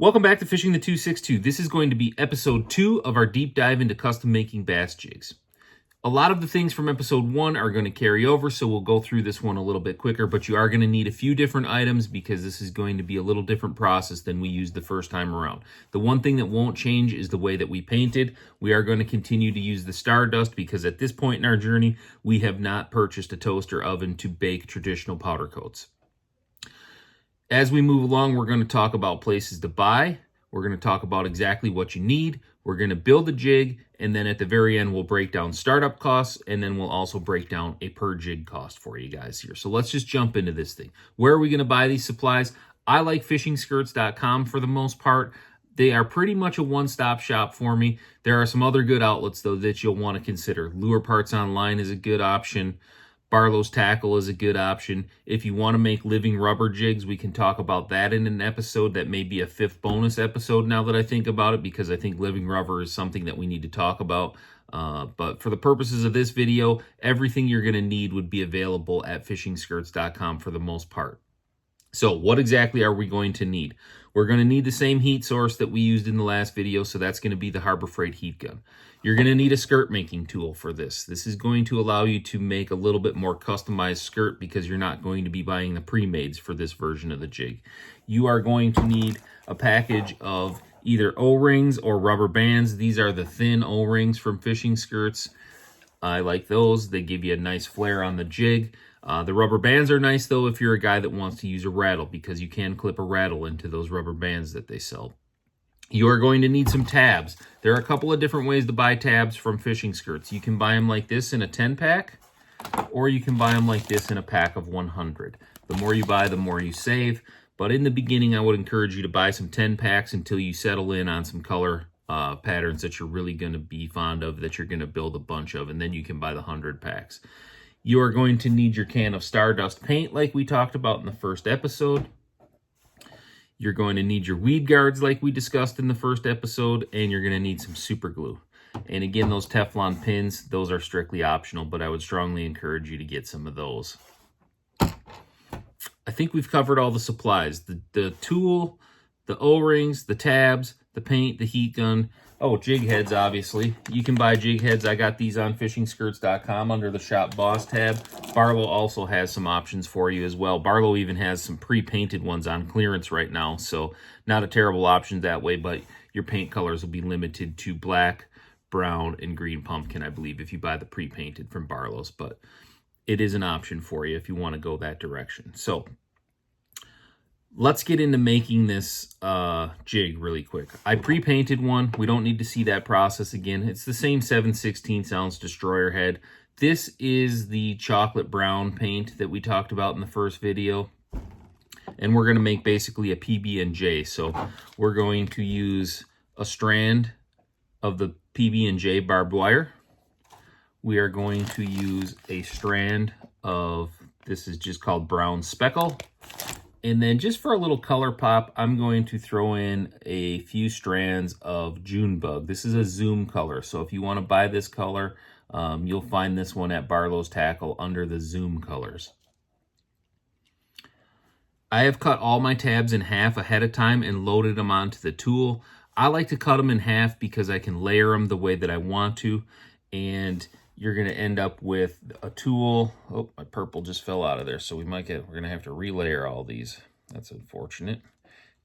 Welcome back to Fishing the 262. This is going to be episode 2 of our deep dive into custom making bass jigs. A lot of the things from episode 1 are going to carry over, so we'll go through this one a little bit quicker, but you are going to need a few different items because this is going to be a little different process than we used the first time around. The one thing that won't change is the way that we painted. We are going to continue to use the Stardust because at this point in our journey, we have not purchased a toaster oven to bake traditional powder coats. As we move along, we're going to talk about places to buy. We're going to talk about exactly what you need. We're going to build a jig, and then at the very end, we'll break down startup costs, and then we'll also break down a per jig cost for you guys here. So let's just jump into this thing. Where are we going to buy these supplies? I like fishingskirts.com for the most part. They are pretty much a one-stop shop for me. There are some other good outlets, though, that you'll want to consider. Lure Parts Online is a good option. Barlow's Tackle is a good option. If you want to make living rubber jigs, we can talk about that in an episode. That may be a 5th bonus episode now that I think about it, because I think living rubber is something that we need to talk about. But for the purposes of this video, everything you're going to need would be available at fishingskirts.com for the most part. So what exactly are we going to need? We're going to need the same heat source that we used in the last video, so that's going to be the Harbor Freight heat gun. You're going to need a skirt making tool for this. This is going to allow you to make a little bit more customized skirt because you're not going to be buying the pre-mades for this version of the jig. You are going to need a package of either O-rings or rubber bands. These are the thin O-rings from Fishing Skirts. I like those. They give you a nice flare on the jig. The rubber bands are nice, though, if you're a guy that wants to use a rattle, because you can clip a rattle into those rubber bands that they sell. You are going to need some tabs. There are a couple of different ways to buy tabs from Fishing Skirts. You can buy them like this in a 10-pack, or you can buy them like this in a pack of 100. The more you buy, the more you save. But in the beginning, I would encourage you to buy some 10-packs until you settle in on some color patterns that you're really going to be fond of, that you're going to build a bunch of, and then you can buy the 100 packs. You are going to need your can of Stardust paint like we talked about in the first episode. You're going to need your weed guards like we discussed in the first episode, and you're going to need some super glue. And again, those Teflon pins, those are strictly optional, but I would strongly encourage you to get some of those. I think we've covered all the supplies. The tool, the O-rings, the tabs, the paint, the heat gun. Oh, jig heads, obviously. You can buy jig heads. I got these on fishingskirts.com under the Shop Boss tab. Barlow also has some options for you as well. Barlow even has some pre-painted ones on clearance right now, so not a terrible option that way, but your paint colors will be limited to black, brown, and green pumpkin, I believe, if you buy the pre-painted from Barlow's, but it is an option for you if you want to go that direction. So let's get into making this jig really quick. I pre-painted one. We don't need to see that process again. It's the same 7/16 ounce destroyer head. This is the chocolate brown paint that we talked about in the first video. And we're going to make basically a PB&J. So we're going to use a strand of the PB&J barbed wire. We are going to use a strand of, this is just called brown speckle. And then just for a little color pop, I'm going to throw in a few strands of June bug. This is a zoom color, so if you want to buy this color, you'll find this one at Barlow's Tackle under the zoom colors. I have cut all my tabs in half ahead of time and loaded them onto the tool. I like to cut them in half because I can layer them the way that I want to, and you're going to end up with a tool. Oh, my purple just fell out of there, so we're going to have to relayer all these. That's unfortunate.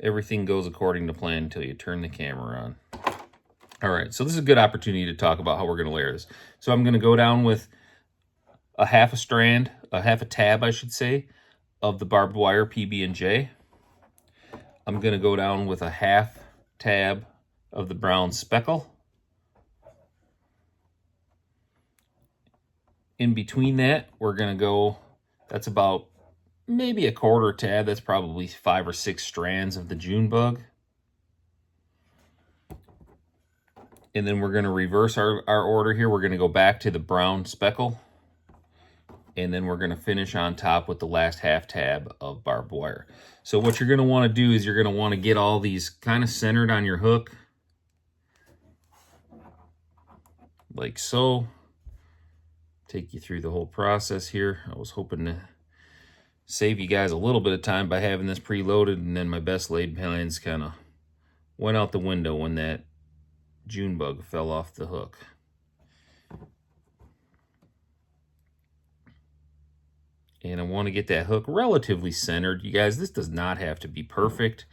Everything goes according to plan until you turn the camera on. All right, so this is a good opportunity to talk about how we're going to layer this. So I'm going to go down with a half a tab, I should say, of the barbed wire PB&J. I'm going to go down with a half tab of the brown speckle. In between that, we're going to go, that's about maybe a quarter tab. That's probably 5 or 6 strands of the June bug. And then we're going to reverse our order here. We're going to go back to the brown speckle. And then we're going to finish on top with the last half tab of barbed wire. So what you're going to want to do is you're going to want to get all these kind of centered on your hook. Like so. Take you through the whole process here. I was hoping to save you guys a little bit of time by having this preloaded, and then my best laid plans kind of went out the window when that June bug fell off the hook. And I want to get that hook relatively centered. You guys, this does not have to be perfect,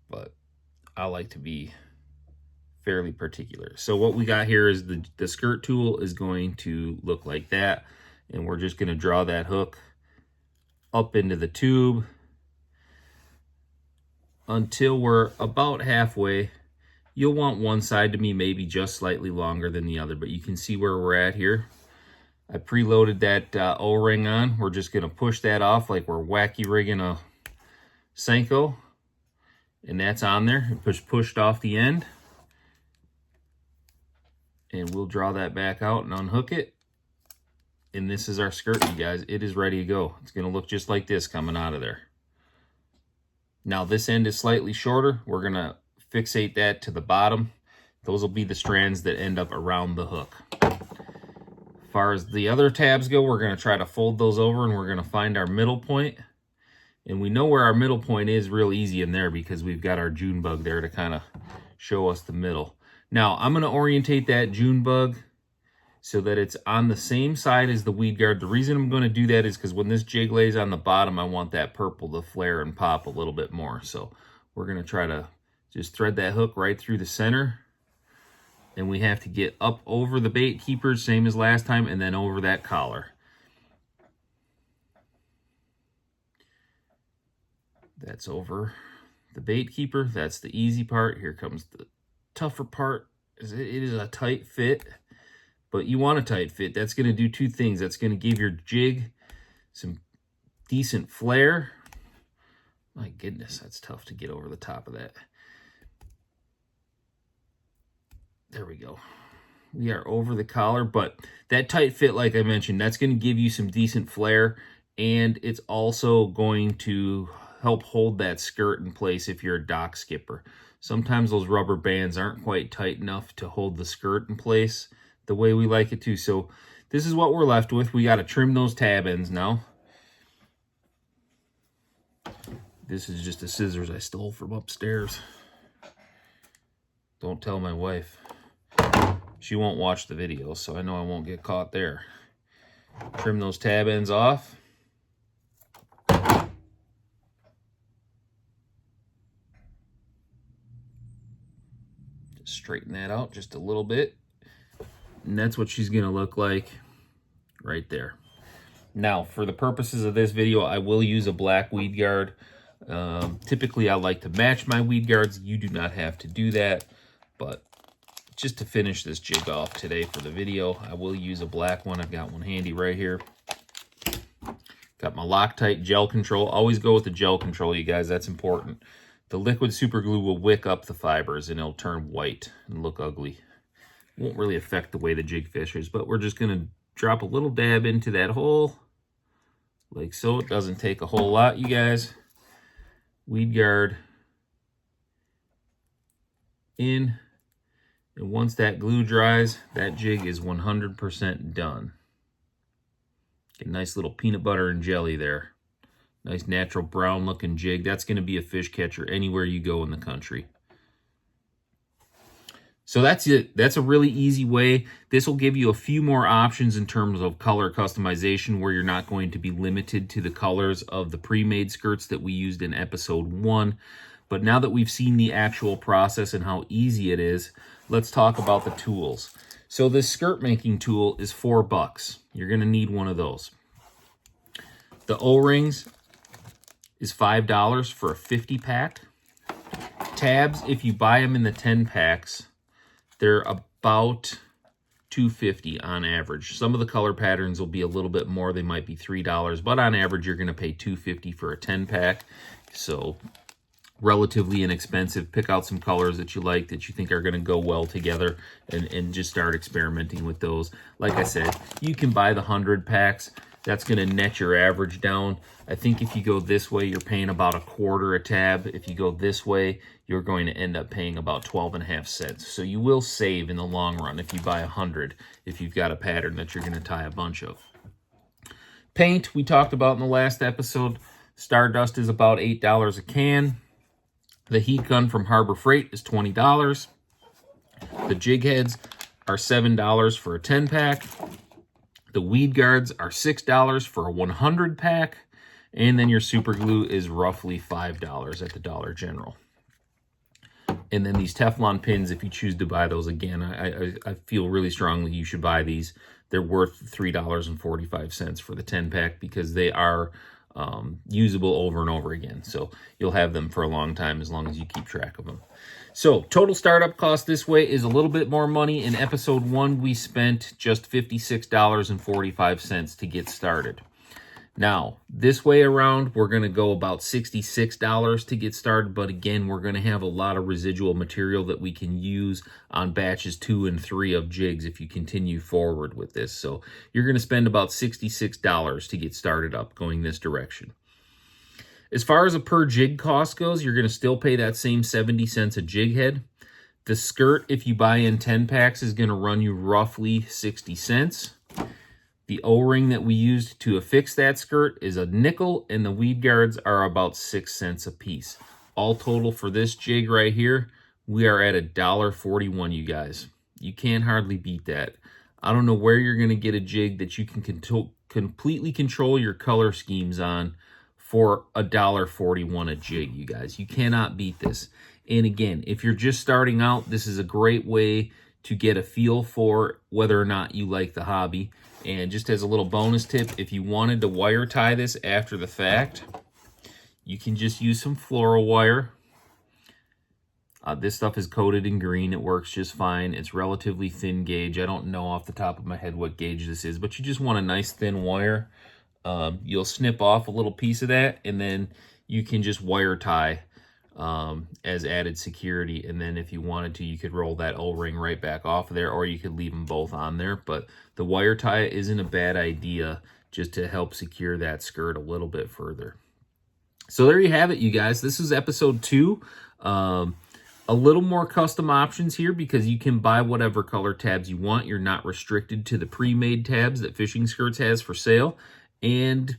but I like to be fairly particular. So what we got here is the skirt tool is going to look like that. And we're just going to draw that hook up into the tube until we're about halfway. You'll want one side to be maybe just slightly longer than the other, but you can see where we're at here. I preloaded that O-ring on. We're just going to push that off like we're wacky rigging a Senko. And that's on there. It pushed off the end. And we'll draw that back out and unhook it. And this is our skirt, you guys. It is ready to go. It's going to look just like this coming out of there. Now this end is slightly shorter. We're going to fixate that to the bottom. Those will be the strands that end up around the hook. As far as the other tabs go, we're going to try to fold those over and we're going to find our middle point. And we know where our middle point is real easy in there because we've got our June bug there to kind of show us the middle. Now I'm going to orientate that June bug so that it's on the same side as the weed guard. The reason I'm going to do that is because when this jig lays on the bottom, I want that purple to flare and pop a little bit more. So we're going to try to just thread that hook right through the center. And we have to get up over the bait keeper, same as last time, and then over that collar. That's over the bait keeper. That's the easy part. Here comes the tougher part. It is a tight fit. But you want a tight fit. That's going to do two things. That's going to give your jig some decent flare. My goodness, that's tough to get over the top of that. There we go. We are over the collar, but that tight fit, like I mentioned, that's going to give you some decent flare, and it's also going to help hold that skirt in place if you're a dock skipper. Sometimes those rubber bands aren't quite tight enough to hold the skirt in place the way we like it to. So this is what we're left with. We got to trim those tab ends now. This is just the scissors I stole from upstairs. Don't tell my wife. She won't watch the video, so I know I won't get caught there. Trim those tab ends off. Just straighten that out just a little bit. And that's what she's going to look like right there. Now, for the purposes of this video, I will use a black weed guard. Typically, I like to match my weed guards. You do not have to do that, but just to finish this jig off today for the video, I will use a black one. I've got one handy right here. Got my Loctite gel control. Always go with the gel control, you guys. That's important. The liquid super glue will wick up the fibers and it'll turn white and look ugly. Won't really affect the way the jig fishes, but we're just going to drop a little dab into that hole like so. It doesn't take a whole lot, you guys. Weed guard in, and once that glue dries, that jig is 100% done. Get a nice little peanut butter and jelly there. Nice natural brown looking jig. That's going to be a fish catcher anywhere you go in the country. So that's it. That's a really easy way. This will give you a few more options in terms of color customization where you're not going to be limited to the colors of the pre-made skirts that we used in episode 1. But now that we've seen the actual process and how easy it is, let's talk about the tools. So this skirt making tool is $4. You're going to need one of those. The O-rings is $5 for a 50 pack. Tabs, if you buy them in the 10 packs, they're about $2.50 on average. Some of the color patterns will be a little bit more. They might be $3, but on average, you're going to pay $2.50 for a 10 pack. So relatively inexpensive. Pick out some colors that you like, that you think are going to go well together, and just start experimenting with those. Like I said, you can buy the 100 packs. That's going to net your average down. I think if you go this way, you're paying about $1/4 a tab. If you go this way, you're going to end up paying about 12.5 cents. So you will save in the long run if you buy 100, if you've got a pattern that you're going to tie a bunch of. Paint, we talked about in the last episode. Stardust is about $8 a can. The heat gun from Harbor Freight is $20. The jig heads are $7 for a 10-pack. The weed guards are $6 for a 100-pack. And then your super glue is roughly $5 at the Dollar General. And then these Teflon pins, if you choose to buy those, again, I feel really strongly you should buy these. They're worth $3.45 for the 10-pack because they are usable over and over again. So you'll have them for a long time as long as you keep track of them. So total startup cost this way is a little bit more money. In episode 1, we spent just $56.45 to get started. Now, this way around, we're going to go about $66 to get started, but again, we're going to have a lot of residual material that we can use on batches 2 and 3 of jigs if you continue forward with this. So you're going to spend about $66 to get started up going this direction. As far as a per jig cost goes, you're going to still pay that same 70 cents a jig head. The skirt, if you buy in 10 packs, is going to run you roughly 60 cents. The O-ring that we used to affix that skirt is a nickel, and the weed guards are about 6 cents a piece. All total for this jig right here, we are at $1.41, you guys. You can't hardly beat that. I don't know where you're going to get a jig that you can completely control your color schemes on for $1.41 a jig, you guys. You cannot beat this. And again, if you're just starting out, this is a great way to get a feel for whether or not you like the hobby. And just as a little bonus tip, if you wanted to wire tie this after the fact, you can just use some floral wire. This stuff is coated in green. It works just fine. It's relatively thin gauge. I don't know off the top of my head what gauge this is, but you just want a nice thin wire. You'll snip off a little piece of that, and then you can just wire tie as added security. And then if you wanted to, you could roll that O-ring right back off of there, or you could leave them both on there. But the wire tie isn't a bad idea just to help secure that skirt a little bit further. So there you have it, you guys. This is episode 2. A little more custom options here because you can buy whatever color tabs you want. You're not restricted to the pre-made tabs that Fishing Skirts has for sale. And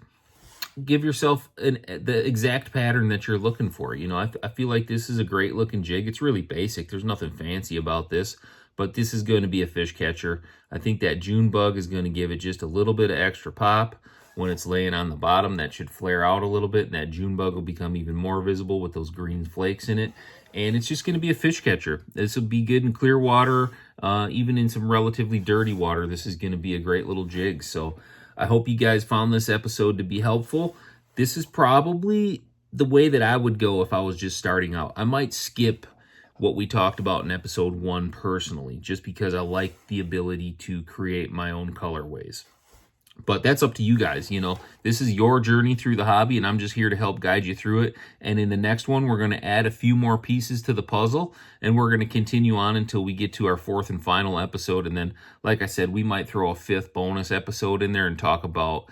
give yourself the exact pattern that you're looking for. You know, I feel like this is a great looking jig. It's really basic. There's nothing fancy about this, but this is going to be a fish catcher. I think that June bug is going to give it just a little bit of extra pop when it's laying on the bottom. That should flare out a little bit, and that June bug will become even more visible with those green flakes in it. And it's just going to be a fish catcher. This will be good in clear water, even in some relatively dirty water. This is going to be a great little jig. So I hope you guys found this episode to be helpful. This is probably the way that I would go if I was just starting out. I might skip what we talked about in episode 1 personally, just because I like the ability to create my own colorways. But that's up to you guys. You know, this is your journey through the hobby, and I'm just here to help guide you through it. And in the next one, we're going to add a few more pieces to the puzzle, and we're going to continue on until we get to our 4th and final episode. And then, like I said, we might throw a 5th bonus episode in there and talk about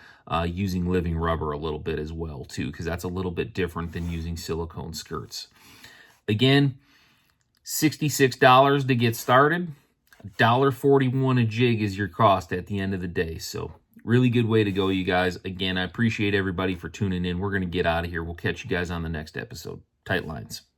using living rubber a little bit as well, too, because that's a little bit different than using silicone skirts. Again, $66 to get started. $1.41 a jig is your cost at the end of the day. So really good way to go, you guys. Again, I appreciate everybody for tuning in. We're going to get out of here. We'll catch you guys on the next episode. Tight lines.